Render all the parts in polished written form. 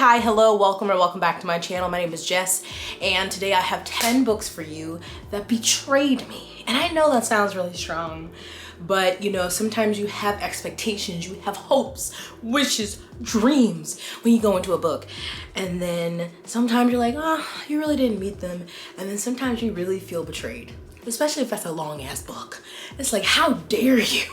hi, hello, welcome or welcome back to my channel. My name is Jess, and today I have 10 books for you that betrayed me. And I know that sounds really strong, but you know, sometimes you have expectations, you have hopes, wishes, dreams when you go into a book. And then sometimes you're like, oh, you really didn't meet them. And then sometimes you really feel betrayed. Especially if that's a long ass book. It's like, how dare you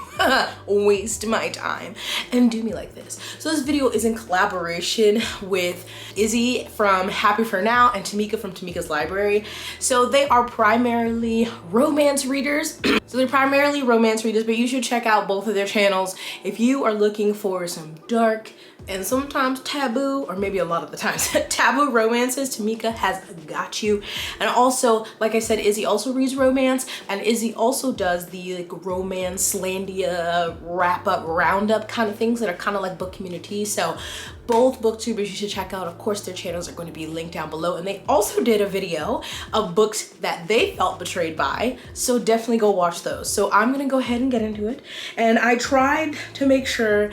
waste my time and do me like this? So this video is in collaboration with Izzy from Happy for Now and Temecka from Temecka's Library. So they are primarily romance readers. But you should check out both of their channels if you are looking for some dark and sometimes taboo, or maybe a lot of the times, taboo romances. Temecka has got you. And also, like I said, Izzy also reads romance, and Izzy also does the like romance landia wrap-up roundup kind of things that are kind of like bookcommunitea. So both booktubers you should check out. Of course, their channels are going to be linked down below, and they also did a video of books that they felt betrayed by, so definitely go watch those. So I'm gonna go ahead and get into it, and I tried to make sure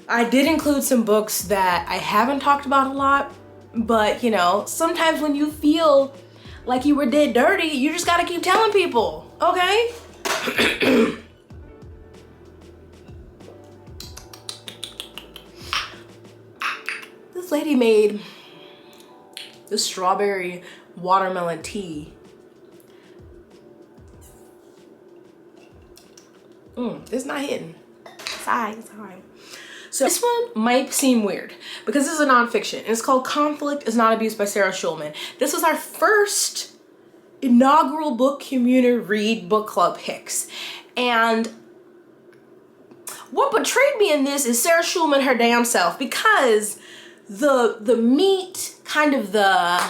I did include some books that I haven't talked about a lot, but you know, sometimes when you feel like you were dead dirty, you just gotta keep telling people, okay? This lady made the strawberry watermelon tea. It's not hitting. It's alright, it's alright. So this one might seem weird because this is a nonfiction, and it's called Conflict Is Not Abuse by Sarah Schulman. This was our first inaugural book community read book club picks. And what betrayed me in this is Sarah Schulman, her damn self, because the meat, kind of the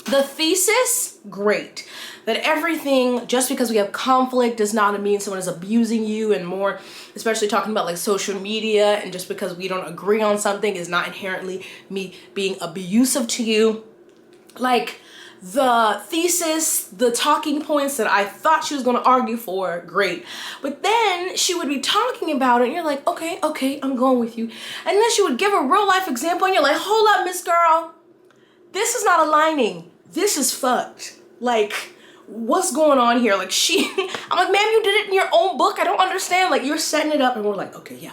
thesis, great. That everything, just because we have conflict does not mean someone is abusing you, and more, especially talking about like social media, and just because we don't agree on something is not inherently me being abusive to you. Like the thesis, the talking points that I thought she was gonna argue for, great. But then she would be talking about it and you're like, okay, I'm going with you. And then she would give a real life example and you're like, hold up, Miss Girl. This is not aligning. This is fucked. Like, what's going on here? Like I'm like, ma'am, you did it in your own book. I don't understand. Like, you're setting it up and we're like, okay, yeah,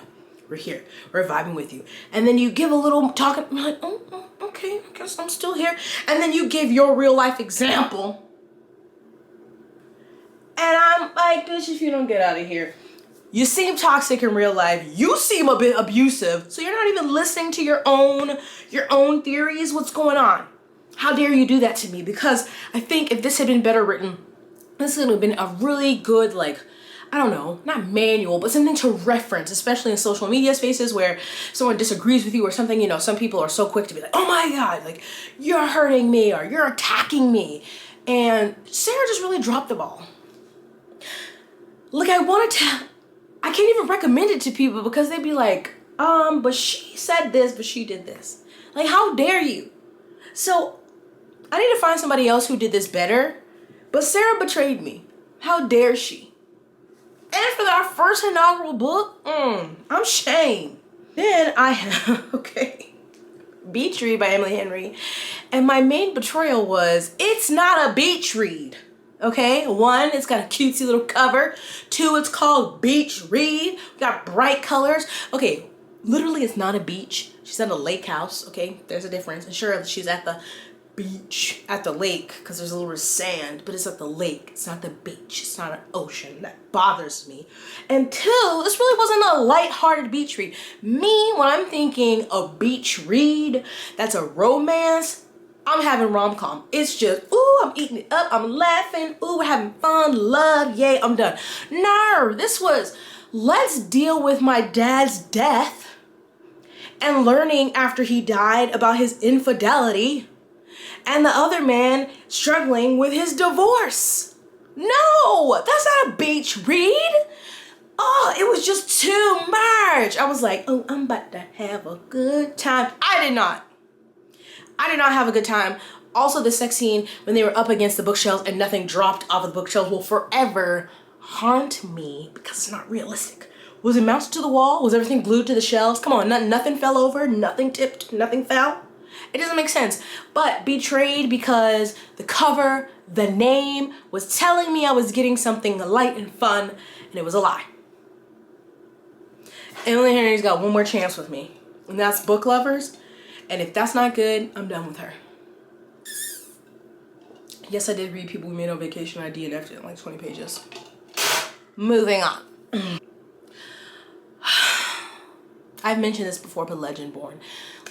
we're here. We're vibing with you. And then you give a little talking, I'm like, oh, okay, I guess I'm still here. And then you give your real life example. And I'm like, bitch, if you don't get out of here. You seem toxic in real life. You seem a bit abusive. So you're not even listening to your own theories. What's going on? How dare you do that to me? Because I think if this had been better written, this would have been a really good, like, I don't know, not manual, but something to reference, especially in social media spaces where someone disagrees with you or something. You know, some people are so quick to be like, oh my God, like, you're hurting me or you're attacking me. And Sarah just really dropped the ball. Like, I can't even recommend it to people because they'd be like, but she said this, but she did this. Like, how dare you? So I need to find somebody else who did this better, but Sarah betrayed me. How dare she? And for our first inaugural book, I'm shamed. Then I have, okay, Beach Read by Emily Henry. And my main betrayal was, it's not a beach read. Okay, 1, it's got a cutesy little cover. 2, it's called Beach Read. We got bright colors. Okay, literally it's not a beach. She's at a lake house, okay? There's a difference. And sure, she's at the beach, at the lake, because there's a little sand, but it's at the lake. It's not the beach. It's not an ocean. That bothers me. And 2, this really wasn't a lighthearted beach read. Me, when I'm thinking a beach read, that's a romance, I'm having rom-com. It's just, ooh, I'm eating it up. I'm laughing. Ooh, we're having fun. Love. Yay, I'm done. No, this was, let's deal with my dad's death and learning after he died about his infidelity and the other man struggling with his divorce. No, that's not a beach read. Oh, it was just too much. I was like, oh, I'm about to have a good time. I did not have a good time. Also, the sex scene when they were up against the bookshelves and nothing dropped off of the bookshelves will forever haunt me because it's not realistic. Was it mounted to the wall? Was everything glued to the shelves? Come on, nothing fell over, nothing tipped, nothing fell. It doesn't make sense. But betrayed because the cover, the name was telling me I was getting something light and fun, and it was a lie. Emily Henry's got one more chance with me, and that's Book Lovers. And if that's not good, I'm done with her. Yes, I did read People We Made on Vacation. I DNF'd it in like 20 pages. Moving on. I've mentioned this before, but Legendborn.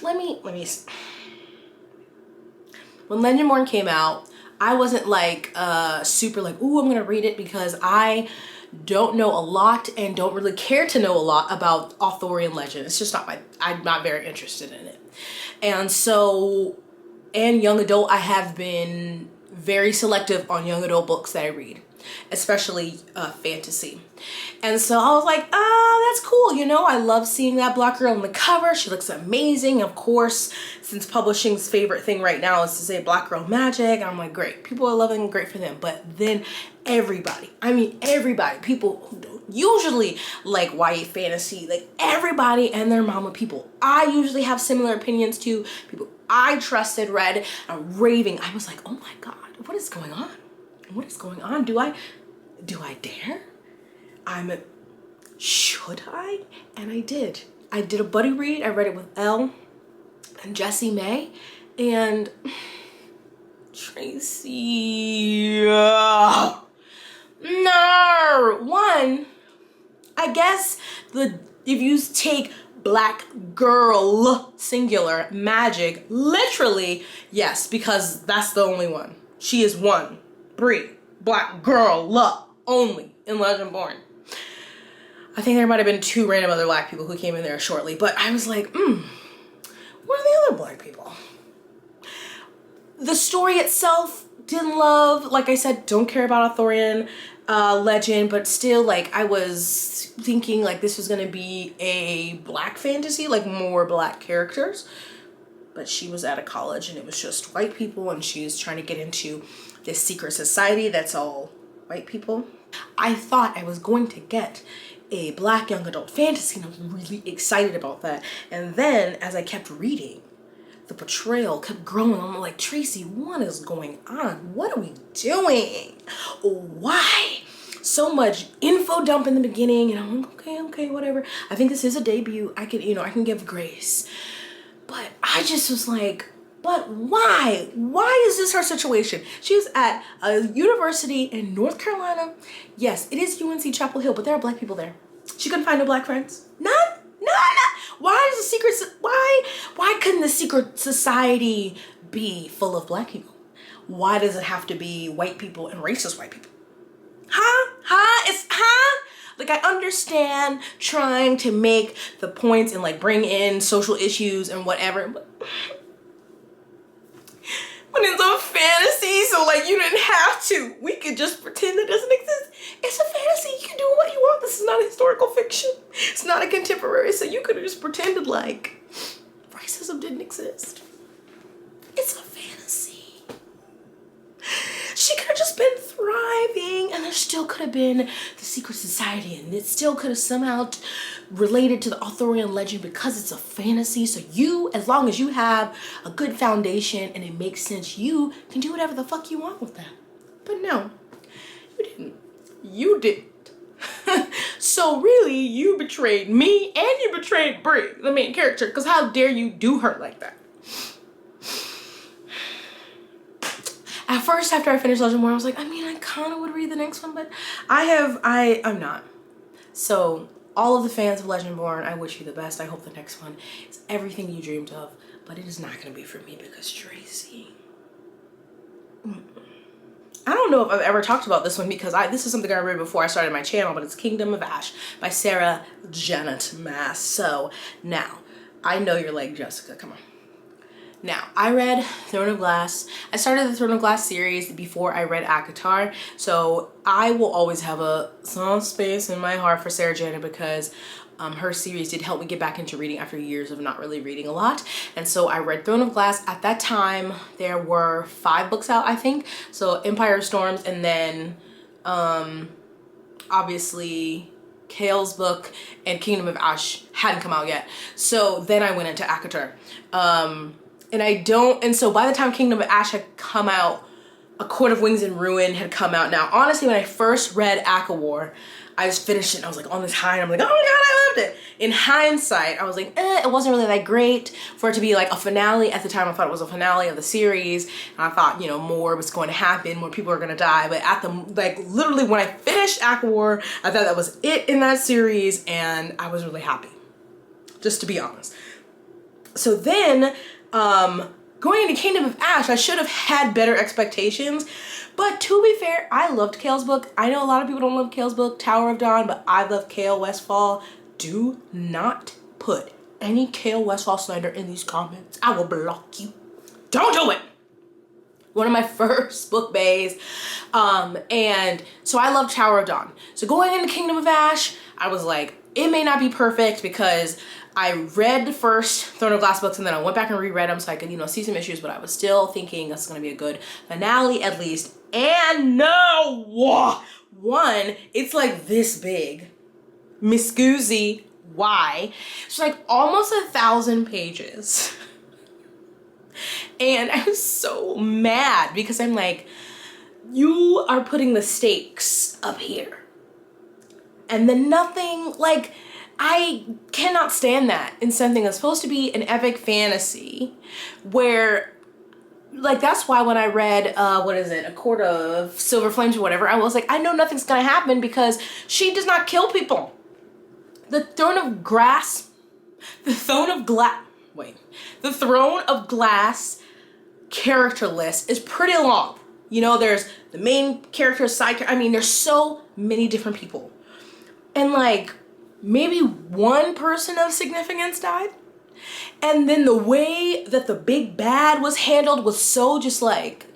Let me. When Legendborn came out, I wasn't like super like, ooh, I'm gonna read it, because I don't know a lot and don't really care to know a lot about Arthurian legend. It's just not I'm not very interested in it. And so, and young adult, I have been very selective on young adult books that I read, especially fantasy. And so I was like, oh, that's cool. You know, I love seeing that black girl on the cover. She looks amazing. Of course, since publishing's favorite thing right now is to say black girl magic, I'm like, great. People are loving it, great for them. But then everybody, people who don't usually like YA fantasy, like everybody and their mama, people I usually have similar opinions to, people I trusted, read, and raving. I was like, oh my God, what is going on? What is going on? Do I dare? Should I? And I did. I did a buddy read. I read it with Elle and Jessie May and Tracy. No. One, I guess if you take black girl, singular, magic, literally, yes, because that's the only one. She is one. Bree, black girl, love, only in Legendborn. I think there might have been 2 random other black people who came in there shortly, but I was like, what are the other black people? The story itself, didn't love. Like I said, don't care about Arthurian legend, but still, like, I was thinking like this was gonna be a black fantasy, like more black characters. But she was at a college and it was just white people, and she's trying to get into this secret society that's all white people. I thought I was going to get a black young adult fantasy, and I was really excited about that. And then as I kept reading, the betrayal kept growing. I'm like, Tracy, what is going on? What are we doing? Why? So much info dump in the beginning, and I'm like, okay, whatever. I think this is a debut. I can give grace. But I just was like, but why? Why is this her situation? She's at a university in North Carolina. Yes, it is UNC Chapel Hill, but there are black people there. She couldn't find no black friends. None. Why couldn't the secret society be full of black people? Why does it have to be white people and racist white people? Like, I understand trying to make the points and like bring in social issues and whatever, but when it's a fantasy, so like you didn't have to. We could just pretend it doesn't exist. It's a fantasy. You can do what you want. This is not historical fiction. It's not a contemporary, so you could have just pretended like racism didn't exist. It's a fantasy. She could have just been thriving, and there still could have been the secret society, and it still could have somehow related to the Arthurian legend because it's a fantasy. So you, as long as you have a good foundation and it makes sense, you can do whatever the fuck you want with that. But no, you didn't. You didn't. So really, you betrayed me and you betrayed Brie, the main character, because how dare you do her like that? At first, after I finished Legendborn, I was like, I kind of would read the next one, but I'm not. So all of the fans of Legendborn, I wish you the best. I hope the next one is everything you dreamed of, but it is not going to be for me because Tracy. I don't know if I've ever talked about this one because this is something I read before I started my channel, but it's Kingdom of Ash by Sarah Janet Maas. So now, I know you're like, Jessica, come on. Now, I read Throne of Glass. I started the Throne of Glass series before I read ACOTAR, so I will always have a soft space in my heart for Sarah Janet because her series did help me get back into reading after years of not really reading a lot. And so I read Throne of Glass. At that time, there were 5 books out, I think. So Empire of Storms, and then obviously Kale's book and Kingdom of Ash hadn't come out yet. So then I went into ACOTAR. And so by the time Kingdom of Ash had come out, A Court of Wings and Ruin had come out. Now, honestly, when I first read ACOWAR, I just finished it and I was like on this high and I'm like, oh my god, I loved it. In hindsight, I was like, it wasn't really that great for it to be like a finale. At the time, I thought it was a finale of the series. And I thought, you know, more was going to happen, more people are going to die. But at the, like, literally when I finished ACOWAR, I thought that was it in that series and I was really happy, just to be honest. So then, going into Kingdom of Ash, I should have had better expectations. But to be fair, I loved Kale's book. I know a lot of people don't love Kale's book, Tower of Dawn, but I love Kale Westfall. Do not put any Kale Westfall slander in these comments. I will block you. Don't do it. One of my first book bays. And so I love Tower of Dawn. So going into Kingdom of Ash, I was like, it may not be perfect because I read the first Throne of Glass books and then I went back and reread them so I could, you know, see some issues, but I was still thinking that's gonna be a good finale at least. And no! One, it's like this big. Miss Goozy, why? It's like almost 1,000 pages. And I was so mad because I'm like, you are putting the stakes up here. And then nothing, like, I cannot stand that in something that's supposed to be an epic fantasy where, like, that's why when I read, what is it, A Court of Silver Flames or whatever, I was like, I know nothing's gonna happen because she does not kill people. The Throne of Glass character list is pretty long. You know, there's the main character, I mean, there's so many different people. And like, maybe one person of significance died. And then the way that the big bad was handled was so just like,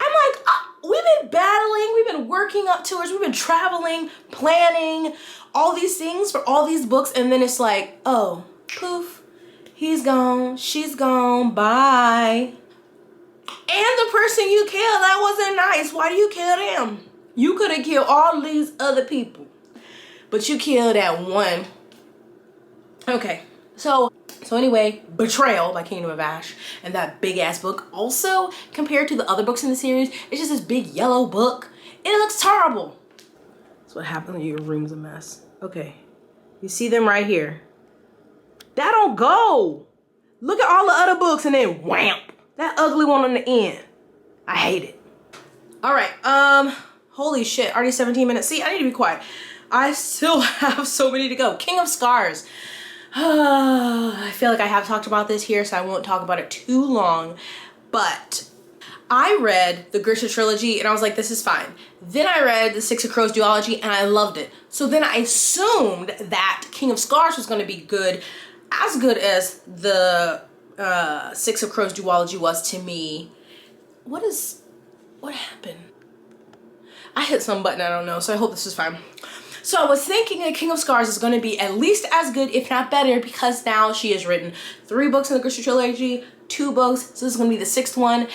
I'm like, we've been battling, we've been working up to it, we've been traveling, planning, all these things for all these books. And then it's like, oh, poof, he's gone, she's gone, bye. And the person you killed, that wasn't nice. Why do you kill them? You could have killed all these other people, but you killed that one. Okay, so anyway, Betrayal by Kingdom of Ash, and that big ass book. Also, compared to the other books in the series, it's just this big yellow book. It looks terrible. That's what happens when your room's a mess. Okay, you see them right here. That don't go. Look at all the other books and then wham, that ugly one on the end. I hate it. All right, holy shit, already 17 minutes. See, I need to be quiet. I still have so many to go. King of Scars. I feel like I have talked about this here, so I won't talk about it too long. But I read the Grisha trilogy and I was like, this is fine. Then I read the Six of Crows duology and I loved it. So then I assumed that King of Scars was going to be good as the Six of Crows duology was to me. What happened? I hit some button, I don't know, so I hope this is fine. So I was thinking that King of Scars is going to be at least as good, if not better, because now she has written 3 books in the Grisha trilogy, 2 books, so this is going to be the 6th one.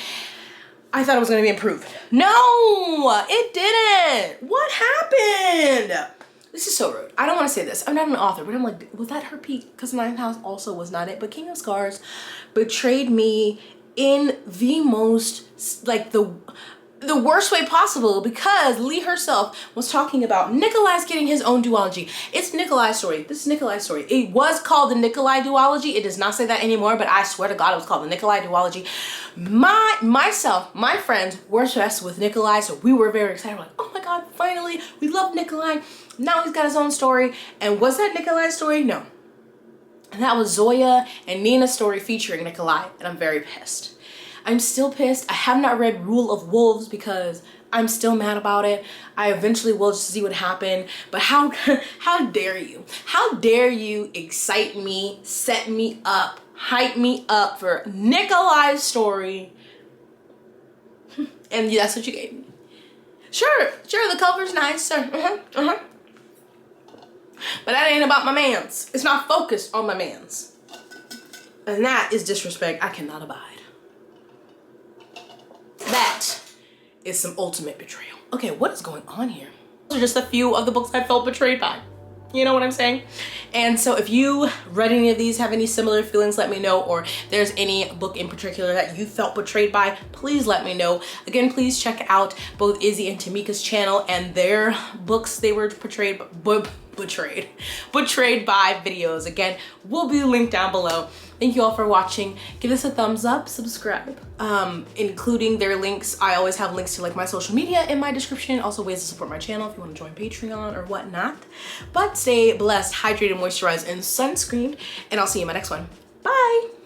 I thought it was going to be improved. No, it didn't. What happened? This is so rude. I don't want to say this. I'm not an author, but I'm like, was that her peak? Because Ninth House also was not it. But King of Scars betrayed me in the most, like, the worst way possible, because Lee herself was talking about Nikolai's getting his own duology. It's Nikolai's story. This is Nikolai's story. It was called the Nikolai duology. It does not say that anymore, but I swear to God it was called the Nikolai duology. My friends were obsessed with Nikolai, so we were very excited. We're like, oh my God, finally, we love Nikolai. Now he's got his own story. And was that Nikolai's story? No. And that was Zoya and Nina's story featuring Nikolai, and I'm very pissed. I'm still pissed. I have not read Rule of Wolves because I'm still mad about it. I eventually will just see what happened. But how dare you? How dare you excite me, set me up, hype me up for Nikolai's story? And that's what you gave me. Sure, the cover's nice, sir. But that ain't about my mans. It's not focused on my mans. And that is disrespect I cannot abide. That is some ultimate betrayal. Okay, what is going on here? Those are just a few of the books I felt betrayed by. You know what I'm saying? And so if you read any of these, have any similar feelings, let me know. Or there's any book in particular that you felt betrayed by, please let me know. Again, please check out both Izzy and Temecka's channel and their books they were betrayed by videos. Again, will be linked down below. Thank you all for watching. Give this a thumbs up, subscribe, including their links. I always have links to like my social media in my description. Also ways to support my channel if you want to join Patreon or whatnot. But stay blessed, hydrated, moisturized, and sunscreened. And I'll see you in my next one. Bye.